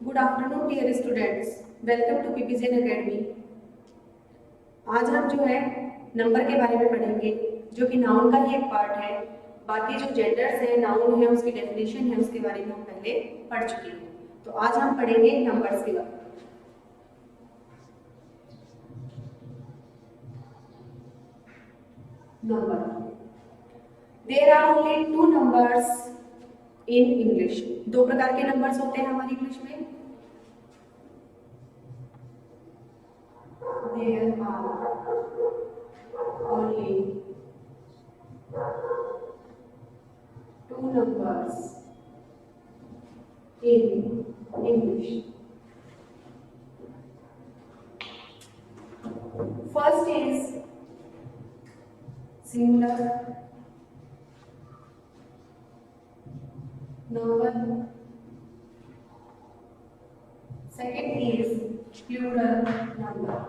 Good afternoon dear students, welcome to PPGen Academy. आज हम जो है नंबर के बारे में पढ़ेंगे, जो कि नाउन का ही एक पार्ट है। बाकी जो जेंडर्स है, नाउन है, उसकी डेफिनेशन है, उसके बारे में हम पहले पढ़ चुके हैं। तो आज हम पढ़ेंगे नंबर्स के बारे में। Number, there are only two numbers in English. दो प्रकार के नंबर्स होते हैं हमारी इंग्लिश में। There are only two numbers in English. First is singular number. Second is plural number.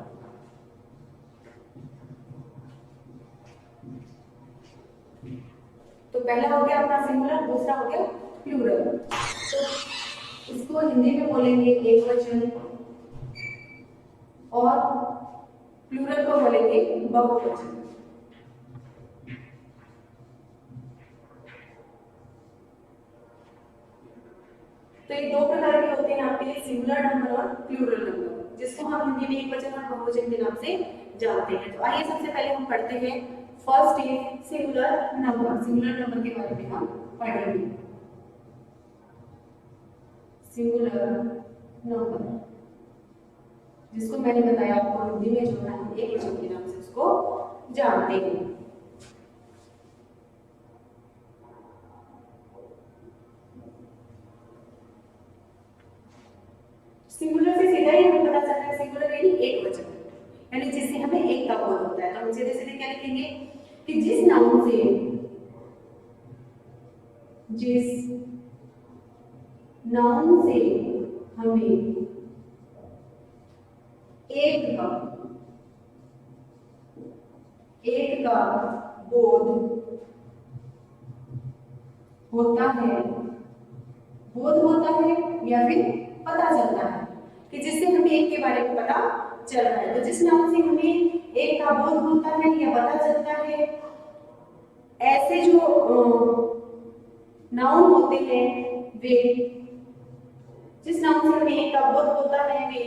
तो पहला हो गया अपना सिंगुलर, दूसरा हो गया प्लूरल। तो इसको हिंदी में बोलेंगे एक वचन और प्लूरल को बोलेंगे बहुवचन। तो ये दो प्रकार के होते हैं आपके सिंगुलर नंबर और प्लूरल नंबर, जिसको हम हिंदी में एक वचन और बहुवचन के नाम से जानते हैं। तो आइए सबसे पहले हम पढ़ते हैं first is singular number. Singular number के बारे में हम पढ़ेंगे। सिंगुलर नंबर, जिसको मैंने बताया आपको हिंदी में जो है एक वचन के नाम से उसको जानते हैं। सिंगुलर से सीधा ही हमें पता चलता है सिंगुलर यानी एक वचन, यानी जिससे हमें एक का बोध होता है। तो हम सीधे सीधे क्या लिखेंगे कि जिस नाउन से हमें एक का बोध होता है या फिर पता चलता है, कि जिससे हमें एक के बारे में पता चल रहा है। तो जिस नाम से हमें एक का बोध होता है या पता चलता है, ऐसे जो नाउन होते हैं वे, जिस नाउन से हमें एक का बोध होता है वे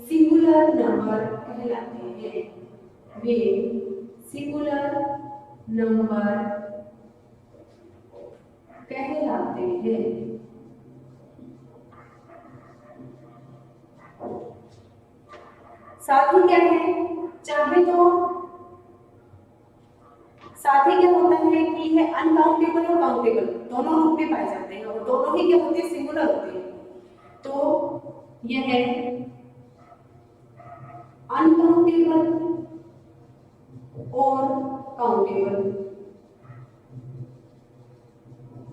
सिंगुलर नंबर कहलाते हैं। वे सिंगुलर नंबर कहलाते हैं। साथ ही क्या है, चाहे तो साथ ही क्या होता है कि यह अनकाउंटेबल और काउंटेबल दोनों रूप में पाए जाते हैं, और दोनों ही क्या होते हैं, सिंगुलर होते हैं। तो यह अनकाउंटेबल और काउंटेबल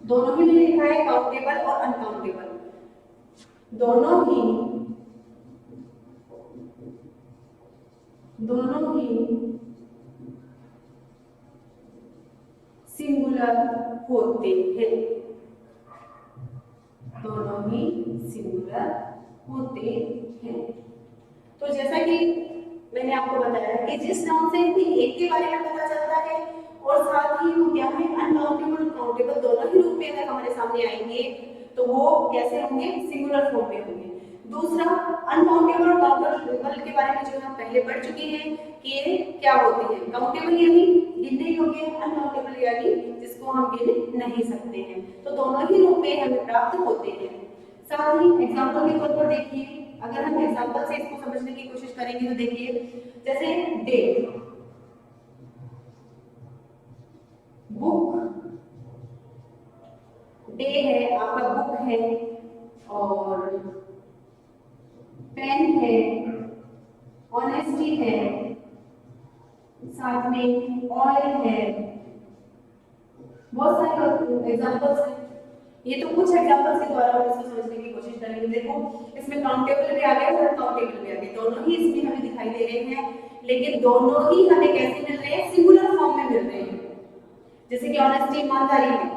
दोनों ही लिखा है, काउंटेबल और अनकाउंटेबल दोनों ही सिंगुलर होते हैं। दोनों ही सिंगुलर होते हैं। तो जैसा कि मैंने आपको बताया कि जिस नाउन से भी एक के बारे में पता चलता है, और साथ ही वो क्या है, अनकाउंटेबल काउंटेबल दोनों ही रूप में अगर हमारे सामने आएंगे तो वो कैसे होंगे, सिंगुलर फॉर्म में होंगे। दूसरा, अनकाउंटेबल और काउंटेबल के बारे में जो हम पहले पढ़ चुके हैं कि ये क्या होते हैं। काउंटेबल यानी गिनने योग्य, अनकाउंटेबल यानी जिसको हम गिन नहीं सकते हैं। तो दोनों ही रूप में हमें प्राप्त होते हैं। साथ ही एग्जाम्पल के तौर पर देखिए, अगर हम एग्जाम्पल से इसको समझने की कोशिश करेंगे तो देखिए, जैसे डे, बुक, डे है आपका, बुक है, और पेन है, ऑनेस्टी है, साथ में ऑयल है। बहुत सारे एग्जांपल्स हैं। ये तो कुछ एग्जांपल्स के द्वारा हम इसको समझने की कोशिश करेंगे। देखो, इसमें काउंटेबल भी आ गया और अनकाउंटेबल भी आ गया, दोनों ही इसमें हमें दिखाई दे रहे हैं, लेकिन दोनों ही हमें कैसे मिल रहे हैं, सिंगुलर फॉर्म में मिल रहे हैं। जैसे कि ऑनेस्टी, ईमानदारी है,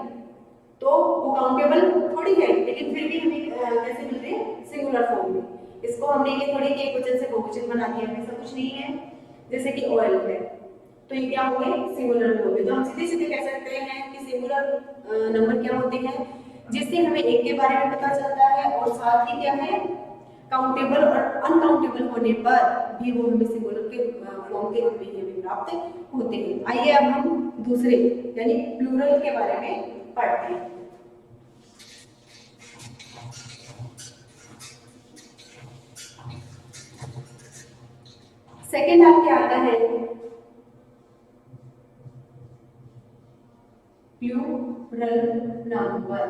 तो वो काउंटेबल थोड़ी है, लेकिन फिर भी हमें कैसे मिल रहे हैं, सिंगुलर सिंगुलर फॉर्म में। इसको हमने ये थोड़ी कि एकवचन से बहुवचन बना दिया, ऐसा कुछ नहीं है। जैसे कि ऑयल है, तो ये क्या हो गए, सिंगुलर में हो गए। तो हम सीधे सीधे कह सकते हैं कि सिंगुलर नंबर क्या होते हैं, जिससे हमें एक के बारे में पता चलता है और साथ ही क्या है, काउंटेबल और अनकाउंटेबल होने पर भी वो हमें सिंगुलर के फॉर्म के रूप में हमें प्राप्त होते हैं। आइए अब हम दूसरे यानी प्लूरल के बारे में पढ़ते हैं। सेकेंड आपके आता है प्लूरल नंबर,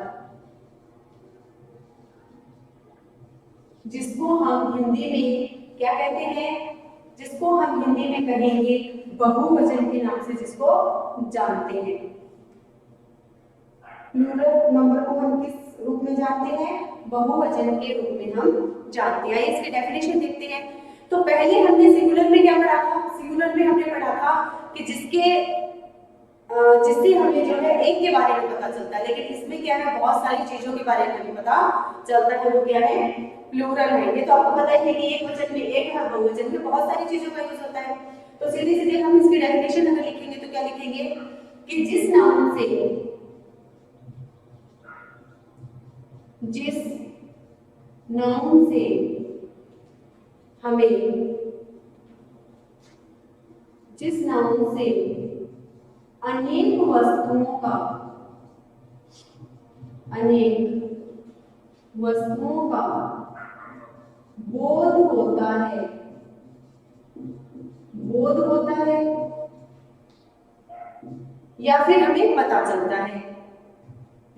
जिसको हम हिंदी में क्या कहते हैं, जिसको हम हिंदी में कहेंगे बहुवचन के नाम से जिसको जानते हैं। प्लूरल नंबर को हम किस रूप में जानते हैं, बहुवचन के रूप में हम जानते हैं। इसकी डेफिनेशन देखते हैं। तो पहले हमने सिंगुलर में क्या पढ़ा था, सिंगुलर में हमने पढ़ा था कि जिससे हमें जो है एक के बारे में पता चलता है, लेकिन इसमें क्या है, बहुत सारी चीजों के बारे में हमें पता चलता है। वो क्या है, प्लूरल है। ये तो आपको पता ही है कि एक वचन में एक है, बहुवचन में बहुत सारी चीजों का यूज होता है। तो सीधे सीधे हम इसकी डेफिनेशन अगर लिखेंगे तो क्या लिखेंगे कि जिस नाउन से जिस नाउन से अनेक वस्तुओं का बोध होता है या फिर हमें पता चलता है,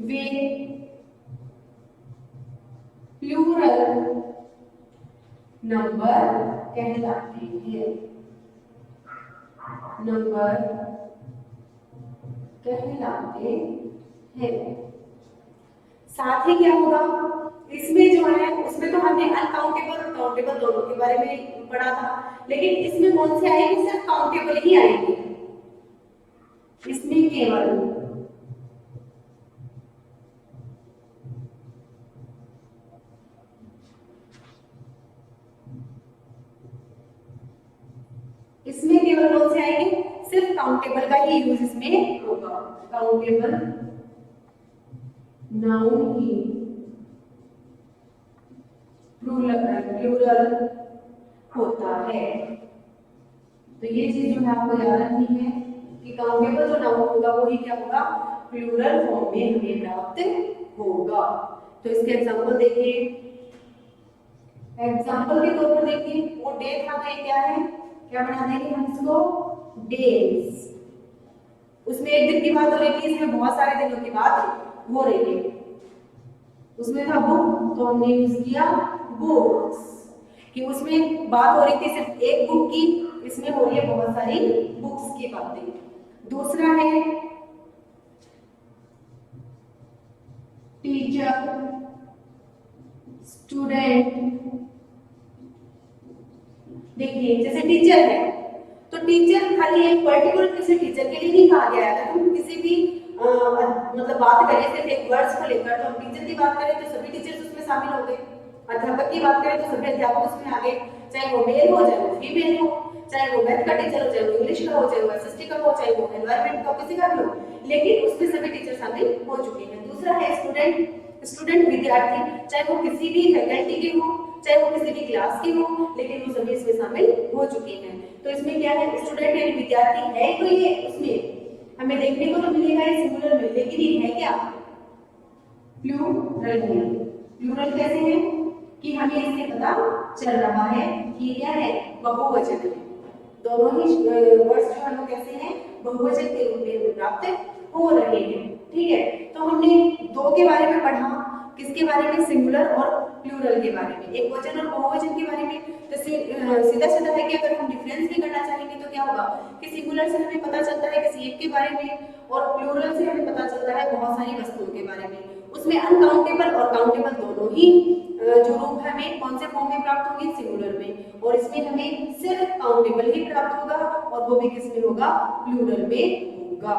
वे प्लूरल नंबर कहलाते हैं। साथ ही क्या होगा, इसमें जो है उसमें तो हमने अनकाउंटेबल और काउंटेबल दोनों के बारे में पढ़ा था, लेकिन इसमें कौन से आएंगे, सिर्फ काउंटेबल ही आएंगे। इसमें केवल कौन से आएंगे, सिर्फ काउंटेबल का ही यूज इसमें होगा। काउंटेबल नाउन ही प्लूरल होता है। तो ये चीज जो है आपको याद रखनी है कि काउंटेबल जो नाउन होगा वो ही क्या होगा, प्लूरल फॉर्म में हमें प्राप्त होगा। तो इसके एग्जांपल देखिए, एग्जांपल के तौर पर देखिए, वो डे था तो ये क्या है, क्या बना देंगे हम इसको, डेज। उसमें एक दिन की बात हो रही थी, इसमें बहुत सारे दिनों की बात हो रही है। उसमें था बुक तो हमने यूज किया बुक्स, कि उसमें बात हो रही थी सिर्फ एक बुक की, इसमें हो रही है बहुत सारी बुक्स की बातें। दूसरा है टीचर स्टूडेंट। देखिए जैसे टीचर है तो टीचर खाली एक पर्टिकुलर किसी टीचर के लिए नहीं कहा गया है। अगर हम किसी भी मतलब बात करें सिर्फ एक वर्ड्स को लेकर, तो हम टीचर की बात करें तो सभी टीचर्स उसमें शामिल हो गए। अध्यापक की बात करें तो सभी अध्यापक उसमें आ गए, चाहे वो मेल हो चाहे वो फीमेल हो, चाहे वो मैथ का टीचर हो, चाहे वो इंग्लिश का हो, चाहे वो एसएसटी का हो, चाहे वो एनवायरनमेंट का, किसी का भी हो, लेकिन उसमें सभी टीचर शामिल हो चुके हैं। दूसरा है स्टूडेंट विद्यार्थी, चाहे वो किसी भी फैकल्टी के हो, चाहे वो किसी भी क्लास के हो, लेकिन वो सभी इसमें शामिल हो चुके हैं। तो इसमें क्या है, स्टूडेंट यानी विद्यार्थी है, तो ये उसमें हमें देखने को तो मिलेगा ये सिंगुलर में, लेकिन ये है क्या, प्लूरल में। प्लूरल कैसे है कि हमें इससे पता चल रहा है कि क्या है, बहुवचन है। दोनों ही वर्ड्स जो हम कैसे हैं, बहुवचन के रूप में प्राप्त हो रहे हैं। ठीक है, तो हमने दो के बारे में पढ़ा, किसके बारे में, सिंगुलर और प्लूरल के बारे में, एक वचन और बहुवचन के बारे में। तो सीधा सीधा है कि अगर हम डिफरेंस भी करना चाहेंगे तो क्या होगा कि सिंगुलर से हमें पता चलता है किसी एक के बारे में, और प्लूरल से हमें पता चलता है बहुत सारी वस्तुओं के बारे में। उसमें अनकाउंटेबल और काउंटेबल दोनों ही जो रूप हमें कौन से फॉर्म में प्राप्त होंगे, सिंगुलर में, और इसमें हमें सिर्फ काउंटेबल ही प्राप्त होगा, और वो भी किसमें होगा, प्लूरल में होगा।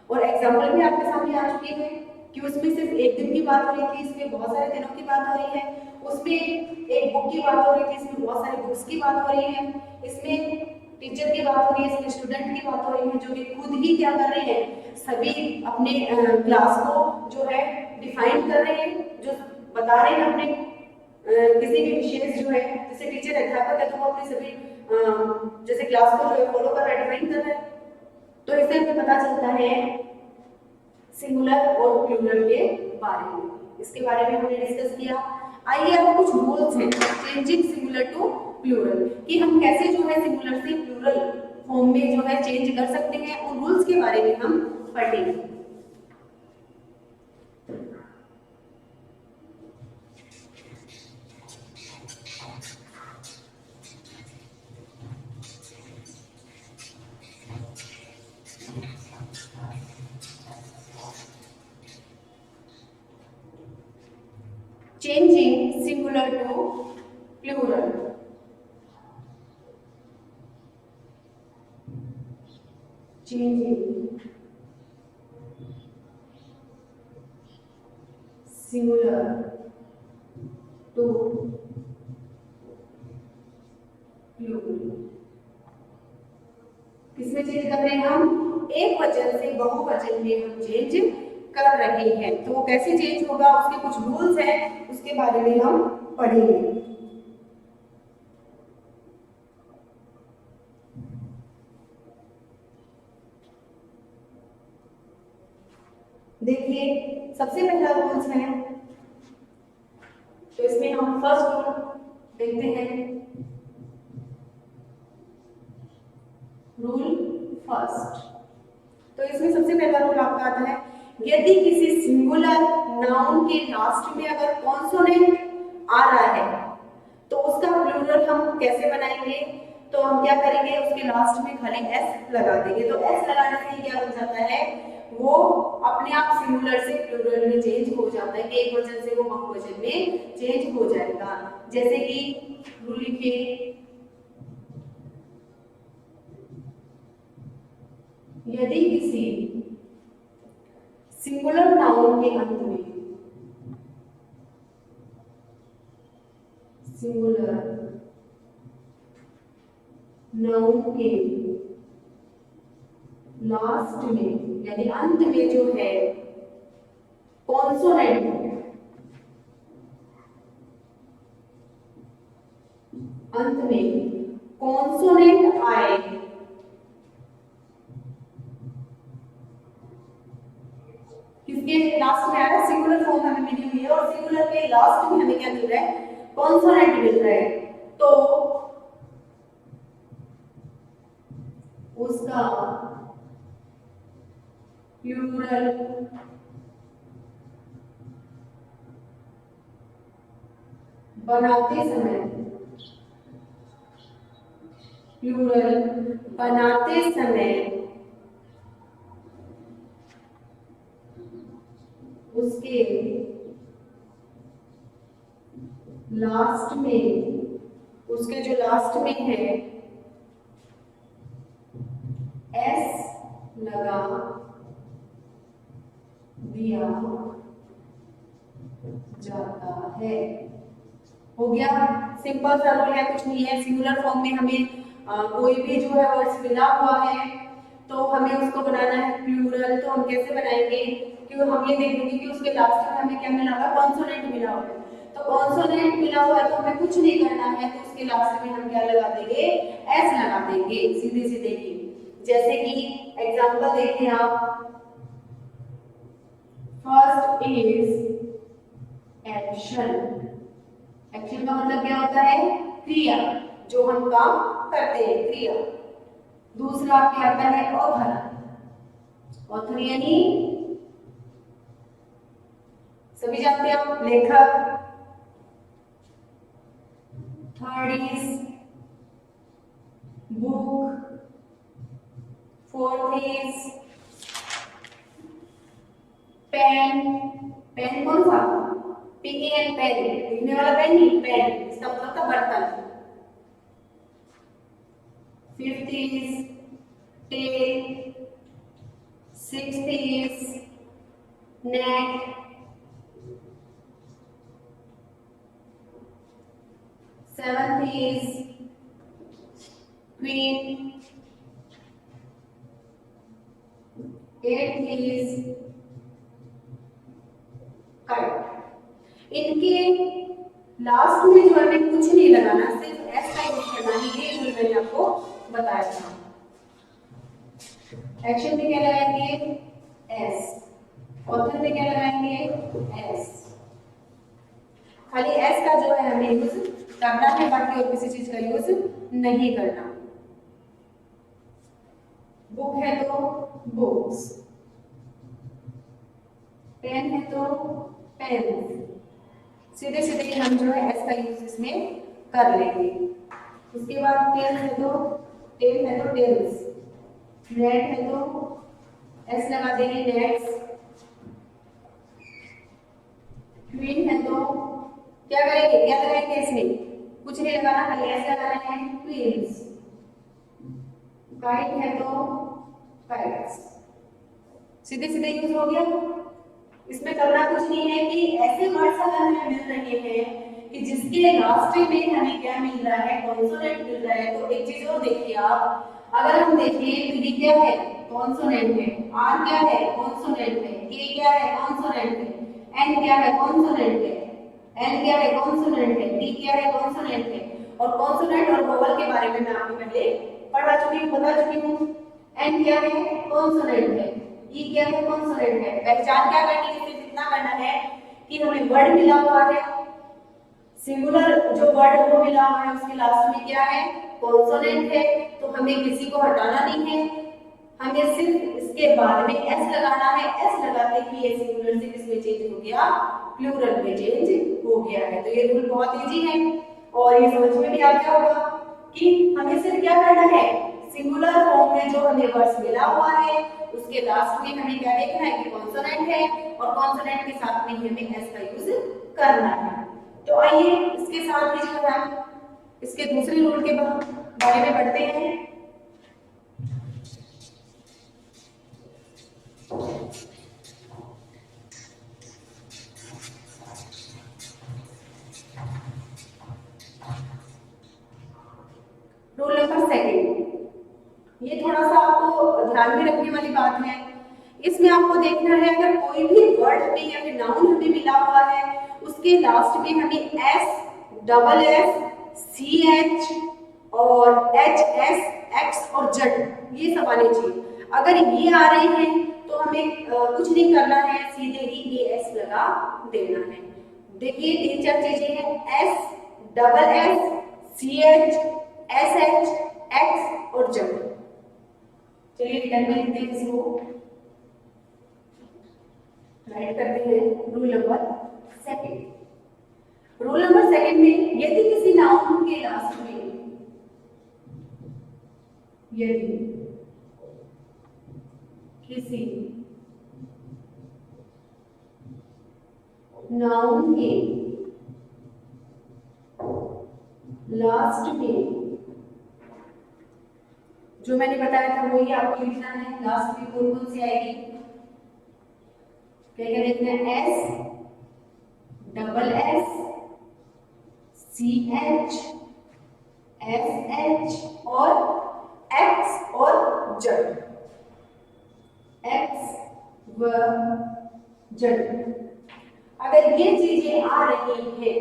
और एग्जाम्पल भी आपके सामने आ चुके हैं। कि उसमें सिर्फ एक दिन की बात हो रही थी, इसमें बहुत सारे दिनों की बात हो रही है, उसमें एक बुक की बात हो रही थी, इसमें बहुत सारी बुक्स की बात हो रही है, इसमें टीचर की बात हो रही है, इसमें स्टूडेंट की बात हो रही है, जो कि खुद ही क्या कर रहे हैं, सभी अपने क्लास को जो है डिफाइन कर रहे हैं, जो बता रहे हैं अपने किसी भी विशेष जो है, जैसे टीचर अध्यापक है तो वो अपने सभी जैसे क्लास को जो है फॉलो कर रहा है, डिफाइन कर रहा है। तो इससे हमें पता चलता है सिंगुलर और प्लूरल के बारे में, इसके बारे में हमने डिस्कस किया। आइए अब कुछ रूल्स हैं चेंजिंग सिंगुलर टू प्लूरल, कि हम कैसे जो है सिंगुलर से प्लूरल फॉर्म में जो है चेंज कर सकते हैं, उन रूल्स के बारे में हम पढ़ेंगे। Changing singular to plural. Changing singular to plural. किसमें चेंज कर रहे हैं हम? एक वचन से बहुवचन में हम चेंज कर रहे हैं। तो वो कैसे चेंज होगा, उसके कुछ रूल्स हैं, उसके बारे में हम पढ़ेंगे। देखिए सबसे पहला रूल्स है, तो इसमें हम फर्स्ट रूल देखते हैं। रूल फर्स्ट, तो इसमें सबसे पहला रूल आपका आता है, यदि किसी सिंगुलर नाउन के लास्ट में अगर कॉन्सोनेंट आ रहा है तो उसका प्लूरल हम कैसे बनाएंगे? तो हम क्या करेंगे, उसके लास्ट में खाली एस लगा देंगे। तो एस लगाने से क्या बन जाता है, वो अपने आप सिंगुलर से प्लूरल में चेंज हो जाता है, कि एक वचन से वो बहुवचन में चेंज हो जाएगा। जैसे कि रूल लिखिए, यदि किसी सिंगुलर नाउन के अंत में, सिंगुलर नाउन के लास्ट में यानी अंत में जो है कॉन्सोनेंट, अंत में कॉन्सोनेंट आए किसके लास्ट में आ रहा है, सिंगुलर फॉर्म हमें मिली हुई है और सिंगुलर के लास्ट में हमें क्या मिल रहा है, कॉन्सोनेंट मिल रहा है, तो उसका प्लूरल बनाते समय, प्लूरल बनाते समय उसके लास्ट में, उसके जो लास्ट में है एस लगा दिया जाता है। हो गया, सिंपल सा रूल है, कुछ नहीं है। सिंगुलर फॉर्म में हमें कोई भी जो है वर्ड्स मिला हुआ है तो हमें उसको बनाना है प्लूरल। तो हम कैसे बनाएंगे, क्योंकि हम ये देखेंगे कि उसके लास्ट में हमें क्या मिला हुआ है, कॉन्सोनेंट मिला हुआ है। तो कॉन्सोनेंट मिला हुआ है तो हमें कुछ नहीं करना है, तो उसके लास्ट में हम क्या लगा देंगे, एस लगा देंगे, सीधे सीधे ही। जैसे कि एग्जांपल देखिए आप, फर्स्ट इज एक्शन। एक्शन का मतलब क्या होता है, क्रिया, जो हम काम करते हैं, क्रिया। दूसरा क्या आता है, ऑथर। ऑथर यानी सभी जानते हैं आप, लेखक। Third is book. Fourth is pen. Pen कौन सा, पेन, पेन लिखने वाला पेन नहीं, पेन इसका मतलब था बर्तन। Fifth is tail. Sixth is net, seventh is queen, eight is kite. इनके लास्ट में जो हमें कुछ नहीं लगाना, सिर्फ एस का यूज करना है, ये रूल मैंने आपको बताया था। एक्शन में क्या लगाएंगे? एस। ऑथर में क्या लगाएंगे? एस। खाली एस का जो है हमें यूज करना है, बाकी और किसी चीज का यूज नहीं करना। बुक है तो बुक्स, पेन है तो पेन, सीधे सीधे हम जो है एस का यूज इसमें कर लेंगे। उसके बाद टेल है तो टेल्स, नेट है तो एस लगा देंगे नेट्स, क्वीन है तो क्या करेंगे? क्या लगाएंगे? इसमें कुछ नहीं लगाना, खाली एस लगाना है, क्वींस। काइट है तो काइट्स, सीधे सीधे यूज हो गया। इसमें करना कुछ नहीं है कि ऐसे वर्ड्स अगर हमें मिल रहे हैं कि जिसके लास्ट में हमें क्या मिल रहा है? कॉन्सोनेंट मिल रहा है। तो एक चीज और देखिए आप, अगर हम देखें तो ये क्या है? कॉन्सोनेंट है। आर क्या है? कॉन्सोनेंट है। के क्या है? कॉन्सोनेंट है। एन क्या है? कॉन्सोनेंट है। एल क्या है? कॉन्सोनेंट है। डी क्या है? कॉन्सोनेंट है। और कॉन्सोनेंट और वोवल के बारे में मैं आपको पहले पढ़ा चुकी हूँ, बता चुकी हूँ। एन क्या है? कॉन्सोनेंट है। ई क्या है? कॉन्सोनेंट है। पहचान क्या करनी है? इतना करना है कि हमें वर्ड मिला हुआ है, सिंगुलर जो वर्ड वो मिला हुआ है, उसके लास्ट में क्या है? कॉन्सोनेंट है। तो हमें किसी को हटाना नहीं है, हमें सिर्फ इसके बाद में एस लगाना है। एस लगाते ही ये सिंगुलर से किसमें चेंज हो गया? प्लूरल में चेंज हो गया है। तो ये रूल बहुत इजी है और ये समझ में भी आ गया होगा कि हमें सिर्फ क्या करना है? सिंगुलर फॉर्म में जो हमें वर्ड्स मिला हुआ है उसके लास्ट में हमें क्या देखना है कि कॉन्सोनेंट है, और कॉन्सोनेंट के साथ में ही हमें एस का यूज करना है। तो आइए इसके साथ ही जो है इसके दूसरे रूल के बारे में पढ़ते हैं। रूल नंबर सेकंड, ये थोड़ा सा आपको ध्यान में रखने वाली बात है। इसमें आपको देखना है अगर कोई भी वर्ड हमें या फिर नाउन हमें मिला हुआ है उसके लास्ट में हमें S, double S, C H और एच एस, एक्स और जेड ये सब आने चाहिए। अगर ये आ रहे हैं तो हमें कुछ नहीं करना है, सीधे ही ए एस लगा देना है। देखिए तीन चार चीजें हैं, S, double S, C H, S H, X और जेड। चलिए रिटर्न में लिखते हैं इसको, राइट करते हैं rule number second. Rule number second में यदि किसी नाउन के लास्ट में यदि किसी नाउन के लास्ट में, जो मैंने बताया था वही आपको लिखना है, लास्ट में कौन कौन सी आएगी, क्या क्या देखना है, S, double S, C H, S H और एक्स और जेड, एक्स व जेड। अगर ये चीजें आ रही है,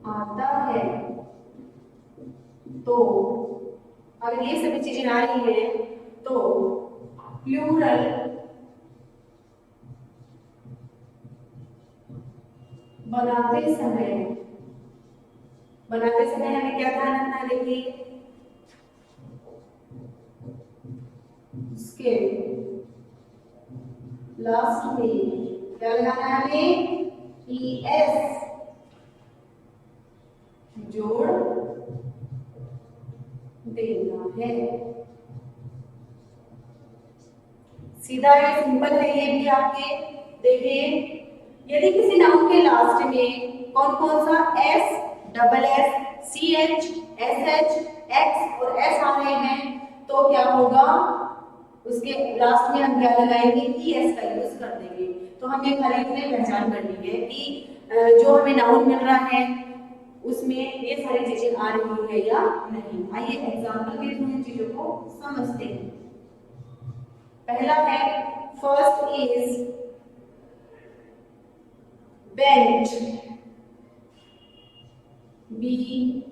आता है, तो अगर ये सभी चीजें आ रही हैं तो प्लूरल बनाते समय हमें क्या ध्यान रखना है? देखिए उसके लास्ट में क्या लगाना है हमें? ई एस जोड़ देना है। सीधा है, सिंपल है ये भी आपके। देखिए यदि किसी नाउन के लास्ट में कौन कौन सा S, double S, C H, S H, X और एस आ रहे हैं तो क्या होगा? उसके लास्ट में हम क्या लगाएंगे, ES का यूज कर देंगे। तो हमें खाली इतनी पहचान करनी है कि जो हमें नाउन मिल रहा है उसमें ये सारी चीजें आ रही है या नहीं। आइए एग्जांपल के थ्रू इन चीजों को समझते हैं। पहला है, first is bench, BENCH,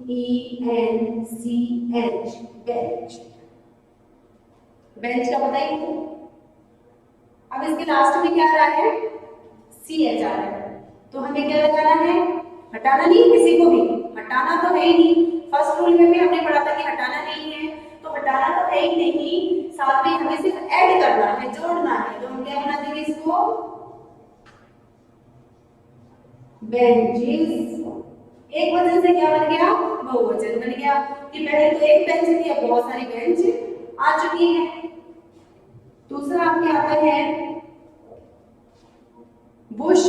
bench. Bench का बताइए। अब इसके लास्ट में क्या आ रहा है, CH आ रहा है, तो हमें क्या लगाना है, हटाना नहीं, किसी को भी हटाना तो है ही नहीं। फर्स्ट रूल में भी हमने पढ़ा था कि हटाना नहीं है, तो हटाना तो है ही नहीं, साथ में हमें सिर्फ ऐड करना है, जोड़ना है। तो हम क्या बना देंगे इसको, बेंचेस। एक वजन से क्या बन गया, बहुवचन बन गया, कि पहले तो एक बेंच थी, अब बहुत सारी बेंच आ चुकी है। दूसरा आपके आता है बुश।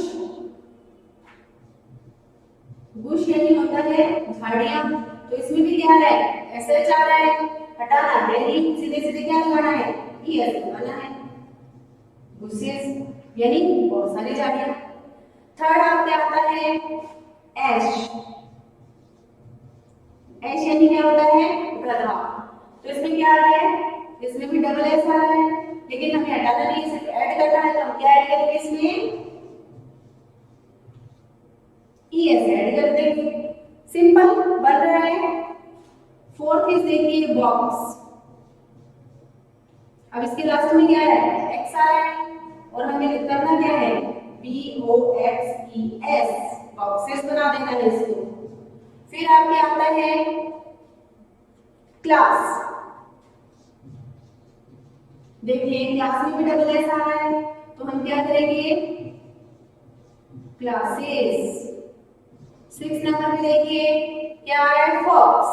बुश यानी होता है झाड़ियां, तो इसमें भी क्या है, SH आ रहा है, हटाना है नहीं, सीधे सीधे क्या लगाना है, ES लगाना है, बुशेस यानी बहुत सारी झाड़ियां। थर्ड आपके आता है एश। एश यानी क्या होता है, गधा। तो इसमें क्या आ रहा है, इसमें भी डबल एस आ रहा है, लेकिन हमें हटाना नहीं, सिर्फ ऐड करना है। तो हम क्या ऐड करेंगे, इसमें ES ऐड कर देंगे, सिंपल बन रहा है। फोर्थ इज देखिए बॉक्स। अब इसके लास्ट में क्या है, X आ रहा है, और हमें करना क्या है, BOXES, बॉक्सेस बना देना है इसको। फिर आपके आता है क्लास। देखिए क्लास में भी डबल एस आ रहा है, तो हम क्या करेंगे, क्लासेस। 6 नंबर में देखिए क्या आ रहा है, फॉक्स,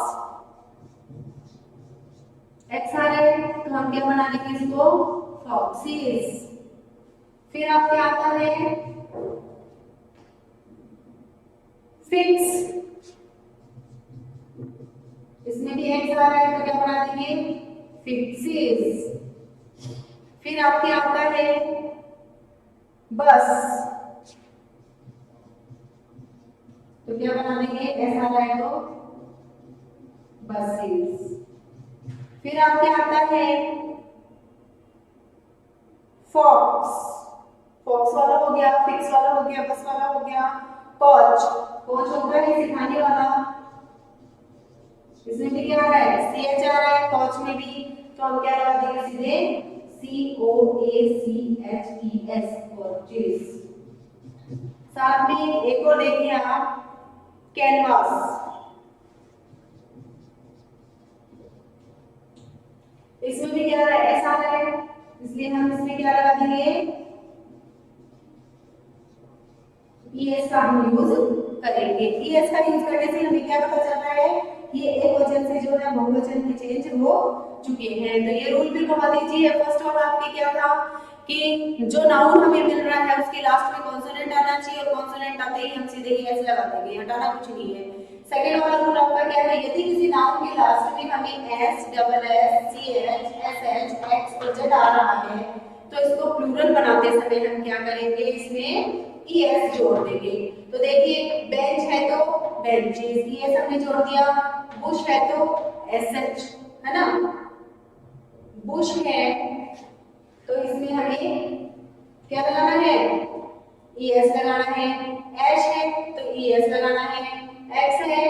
X आ रहा है, तो हम क्या बना देंगे इसको, फॉक्सेस। फिर आपके आता है फिक्स। इसमें भी X आ रहा है, तो क्या बना देंगे, फिक्सेस। फिर आपके आता है बस, तो क्या बना देंगे, S आ रहा है तो बसेस। फिर आपके आता है फॉक्स। फॉक्स वाला हो गया, फिक्स वाला हो गया, बस वाला हो गया। कोच, कोच होता है सिखाने वाला, इसमें भी क्या आ रहा है, CH आ रहा है कोच में भी, तो हम क्या लगा देंगे सीधे, COACHES, कोचेस। साथ में एक और देखिए आप, कैनवास। इसमें भी क्या आ रहा है, S आ रहा है, इसलिए हम इसमें क्या लगा देंगे, ES का हम यूज करेंगे। ES का यूज करने से हमें क्या पता चल रहा है, ये एक वचन से जो है बहुवचन में चेंज हो चुके हैं। तो ये रूल भी बता दीजिए। फर्स्ट ऑफ आपके क्या था कि जो नाउन हमें मिल रहा है उसके लास्ट में कॉन्सोनेंट आना चाहिए, और कॉन्सोनेंट आते ही हम सीधे ES लगा देंगे, हटाना कुछ नहीं है। सेकंड वाला रूल आपका क्या है, यदि किसी नाउन के लास्ट में हमें S, double S, CH, SH, X और Z आ रहा है, तो इसको प्लूरल बनाते समय हम क्या करेंगे, इसमें ES जोड़ देंगे। तो देखिए बेंच है तो बेंचेस, ES हमने जोड़ दिया। बुश है तो SH, है ना, बुश है तो इसमें हमें क्या लगाना है, ES लगाना है। एश है तो ES लगाना है। X है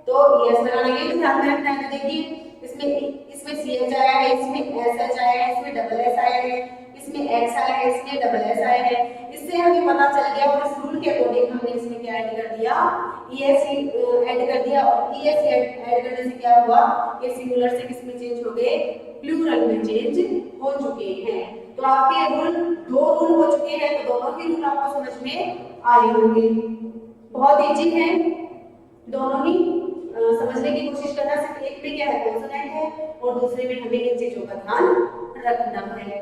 तो ES लगाना है। ये ध्यान में रखना है। देखिए इसमें CH आया है, इसमें SH आया है, इसमें डबल S आया है, इसमें X आया है, इसमें डबल S आया है। इससे हमें पता चल गया, और इस रूल के अकॉर्डिंग हमने इसमें क्या ऐड कर दिया, ES ऐड कर दिया। और ES ऐड करने से क्या हुआ, ये सिंगुलर से किस में चेंज हो गए, प्लूरल में चेंज हो चुके हैं। तो आपके रूल, दो रूल हो चुके हैं, तो दोनों ही रूल आपको समझ में आए होंगे। बहुत इजी है, दोनों ही समझने की कोशिश करना। सिर्फ एक में क्या है, कॉन्सोनेंट है, और दूसरे में हमें इन चीजों का ध्यान रखना है।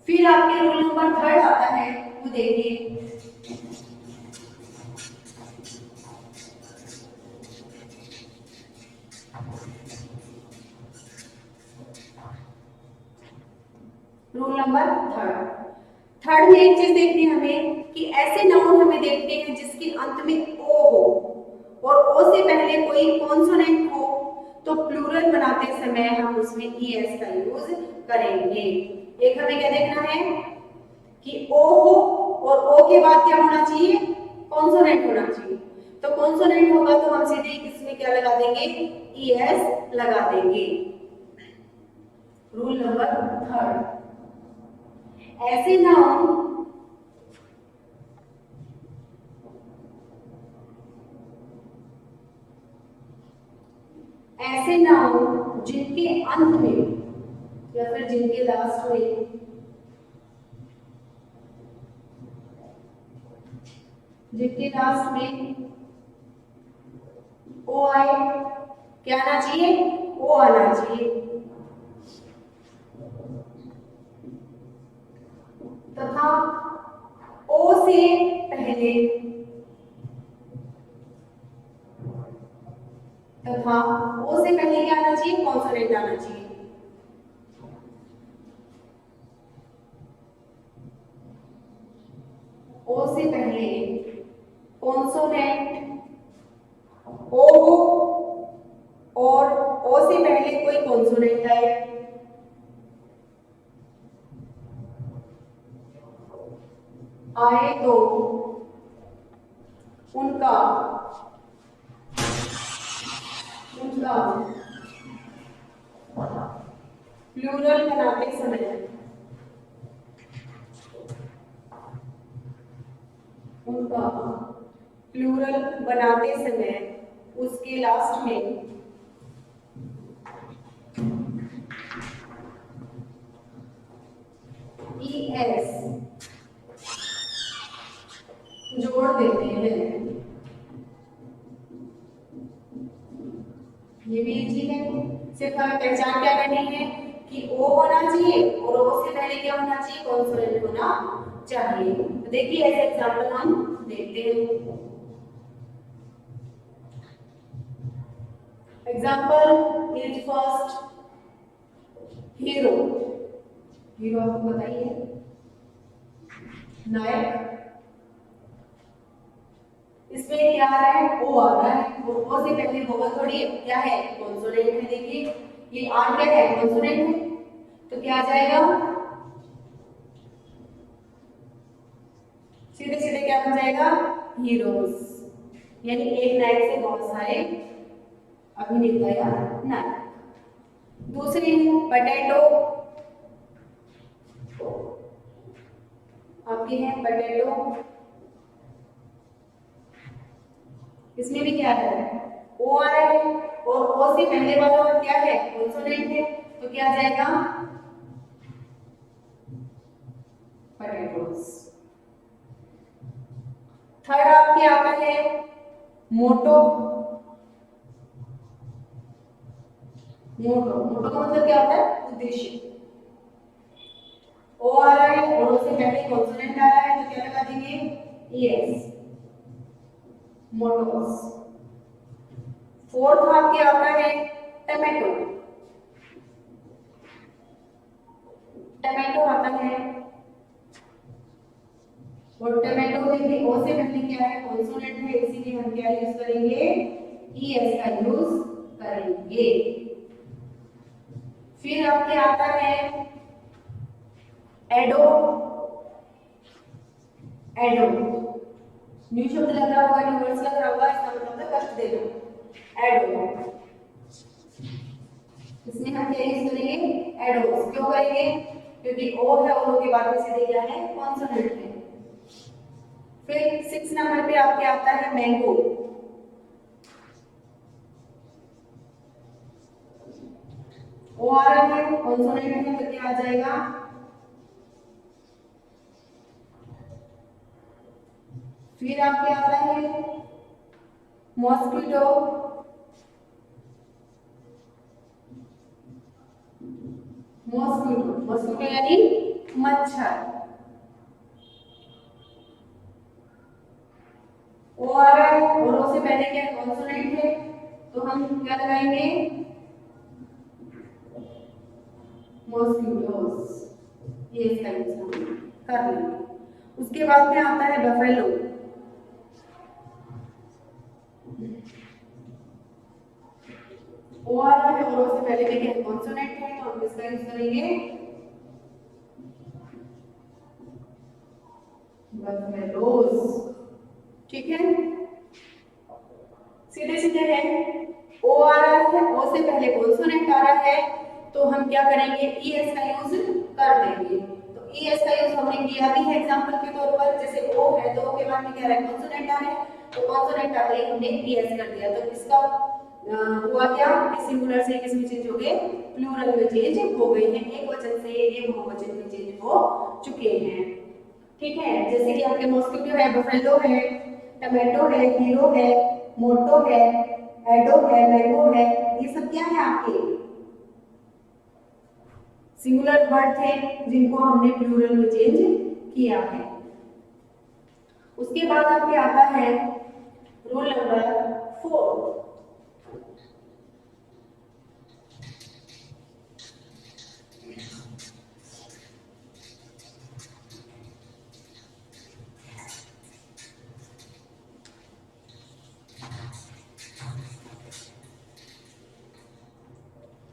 फिर आपके रूल नंबर 3 आता है, वो देखिए। Rule number third. थर्ड में एक चीज देखनी है हमें कि ऐसे नाउन हमें देखते हैं जिसके अंत में ओ हो और ओ से पहले कोई कॉन्सोनेंट हो, तो प्लूरल बनाते समय हम उसमें ईएस का यूज करेंगे। एक हमें क्या देखना है कि ओ हो और ओ के बाद क्या होना चाहिए, कॉन्सोनेंट होना चाहिए। तो कॉन्सोनेंट होगा तो हम सीधे इसमें क्या लगा देंगे, ईएस लगा देंगे। रूल नंबर थर्ड, ऐसे नाउन जिनके अंत में या फिर जिनके लास्ट में ओ आए, क्या आना चाहिए, ओ आना चाहिए, तथा ओ से पहले क्या आना चाहिए, कॉन्सोनेंट आना चाहिए। ओ से पहले कॉन्सोनेंट ओ हो और ओ से पहले कोई कॉन्सोनेंट आए तो उनका प्लूरल बनाते समय उसके लास्ट में ES जोड़ देते हैं। ये भी इजी है, सिर्फ हमें पहचान क्या करनी है कि ओ होना चाहिए और ओ से पहले क्या होना चाहिए, कॉन्सोनेंट होना चाहिए। तो देखिए ऐसे एग्जांपल हम देखते हैं। Example is first hero. Hero आपको बताइए, नायक। इसमें क्या आ रहा है, ओ आ रहा है और ओ से पहले वोवल थोड़ी है, क्या है, कॉन्सोनेंट है। देखिए ये आर क्या है, कॉन्सोनेंट है, तो क्या आ जाएगा, सीधे सीधे क्या बन जाएगा, हीरोज। यानी एक नायक से बहुत सारे अभिनेता या नायक। दूसरी है पोटैटो, आपके हैं पोटैटो। इसमें भी क्या है, ओ आ रहा है और ओ से पहले वाला क्या है, कॉन्सोनेंट है, तो क्या आ जाएगा, पोटैटोस। थर्ड आपके आता है मोटो। मोटो का मतलब क्या होता है, उद्देश्य। ओ आ रहा है और उससे पहले कॉन्सोनेंट आ रहा है, तो क्या लगा देंगे, ईएस, मोटोस। फोर्थ आपके आता है टमेटो। टमेटो आता है और टमेटो में भी ओ से पहले क्या है, कॉन्सोनेंट है, इसीलिए हम क्या यूज करेंगे, ईएस का यूज करेंगे। फिर आपके आता है एडो। एडो न्यू शब्द लग रहा होगा, न्यू वर्ड्स लग रहा होगा, इसका मतलब है कष्ट देना। एडो, इसमें हम क्या यूज करेंगे, एडोस। क्यों करेंगे, क्योंकि ओ है और ओ के बाद में सीधे क्या है, कॉन्सोनेंट है। फिर 6 नंबर पे आपके आता है मैंगो। ओ आ रहा है, कॉन्सोनेंट है, तो क्या आ जाएगा, फिर आपके आता है मॉस्किटो। मॉस्किटो, मॉस्किटो यानी मच्छर। ओ आ रहा है और ओ से पहले क्या कॉन्सोनेंट है, तो हम क्या लगाएंगे, मॉस्किटोस। ये इसका यूज हम कर लेंगे। उसके बाद में आता है बफेलो। ओ आ रहा है और ओ से पहले भी क्या कॉन्सोनेंट है तो हम इसका यूज करेंगे बफेलोज। ठीक है, सीधे सीधे है। ओ आ रहा है, ओ से पहले कॉन्सोनेंट आ रहा है तो हम क्या करेंगे ई एस का यूज कर देंगे। तो ई एस का यूज हमने किया भी है एग्जांपल के तौर पर, जैसे ओ है तो ओ के बाद में क्या है कॉन्सोनेंट आ रहा है तो कॉन्सोनेंट आते ही हमने ई एस कर दिया। तो इसका हुआ क्या कि सिंगुलर से किस में चेंज हो गए, प्लूरल में चेंज हो गए हैं। एक वचन से ये बहुवचन में चेंज हो चुके हैं। ठीक है, जैसे कि आपके मॉस्किटो है, बफेलो है, टमाटो है, हीरो है, मोटो है, एडो है, मैंगो है, ये सब क्या है आपके सिंगुलर वर्ड थे जिनको हमने प्लूरल में चेंज किया है। उसके बाद आपके आता है rule number 4।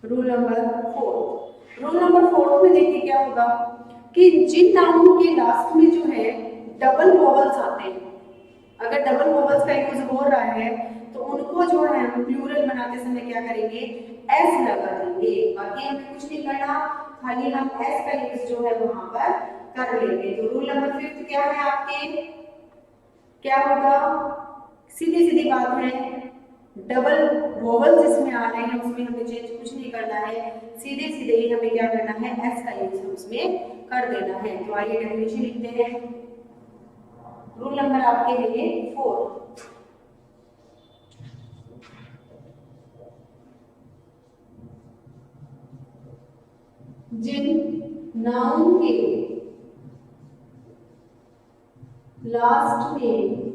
Rule number 4, rule number 4 में देखिए क्या होगा कि जिन नाउन के लास्ट में जो है डबल वॉवल्स आते हैं, अगर डबल वॉवल्स का यूज हो रहा है तो उनको जो है हम प्लूरल बनाते समय क्या करेंगे एस लगा देंगे। बाकी हमें कुछ नहीं करना, खाली हम एस का यूज जो है वहां पर कर लेंगे। तो रूल नंबर 5 क्या है आपके, क्या होगा, सीधी सीधी बात है, डबल वोवल जिसमें आ रहे हैं उसमें हमें चेंज कुछ नहीं करना है, सीधे सीधे ही हमें क्या करना है एस का यूज उसमें कर देना है। तो आइए डेफिनेशन लिखते हैं। रूल नंबर आपके लिए 4। जिन नाउन के लास्ट में,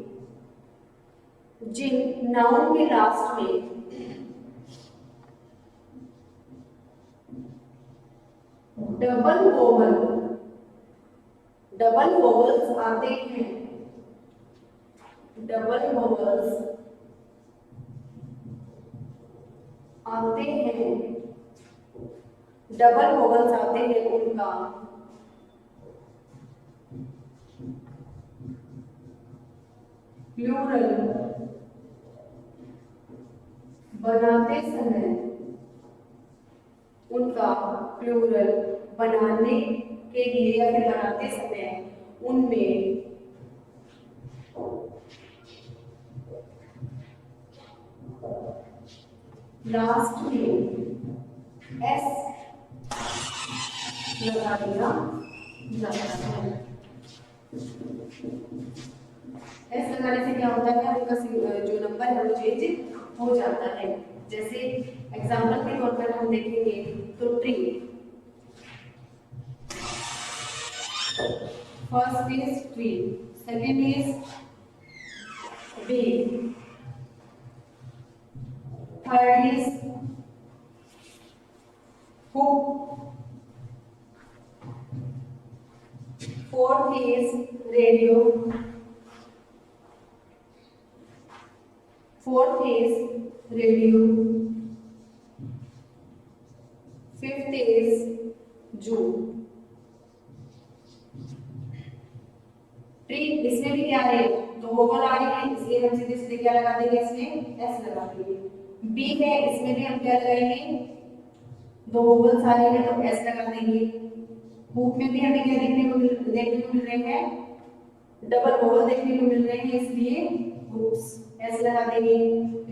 जिन नाउन के लास्ट में डबल वोवल, डबल वोवल्स आते हैं, डबल वोवल्स आते हैं, डबल वोवल्स आते हैं उनका प्लूरल बनाते समय, उनका प्लूरल बनाने के लिए या फिर बनाते समय उनमें लास्ट में एस लगा दिया जाता है। एस लगाने से क्या होता है उनका जो नंबर है वो चेंज हो जाता है। जैसे एग्जांपल के तौर पर हम देखेंगे तो tree, first is tree, second is bee, third is hook, fourth is radio, fourth is radio, fifth is zoo। Tree इसमें भी क्या है तो वोवल आ रही है इसलिए हम सीधे सीधे क्या लगा देंगे इसमें एस लगा देंगे। बी है इसमें भी हम क्या लगाएंगे दो वोवल्स आ रही है तो एस लगा देंगे। हुक में भी हमें क्या देखने को मिल रहे हैं डबल वोवल देखने को मिल रहे हैं इसलिए हुक्स एस लगा देंगे।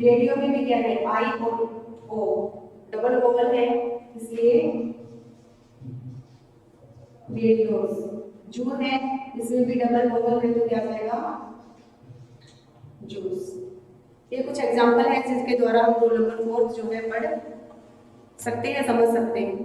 रेडियो में भी क्या है आई और ओ डबल वोवल है इसलिए रेडियोस। जू है इसमें भी डबल वोवल है तो क्या जाएगा जूस। ये कुछ एग्जांपल है जिसके द्वारा हम रूल नंबर 4 जो है पढ़ सकते हैं, समझ सकते हैं।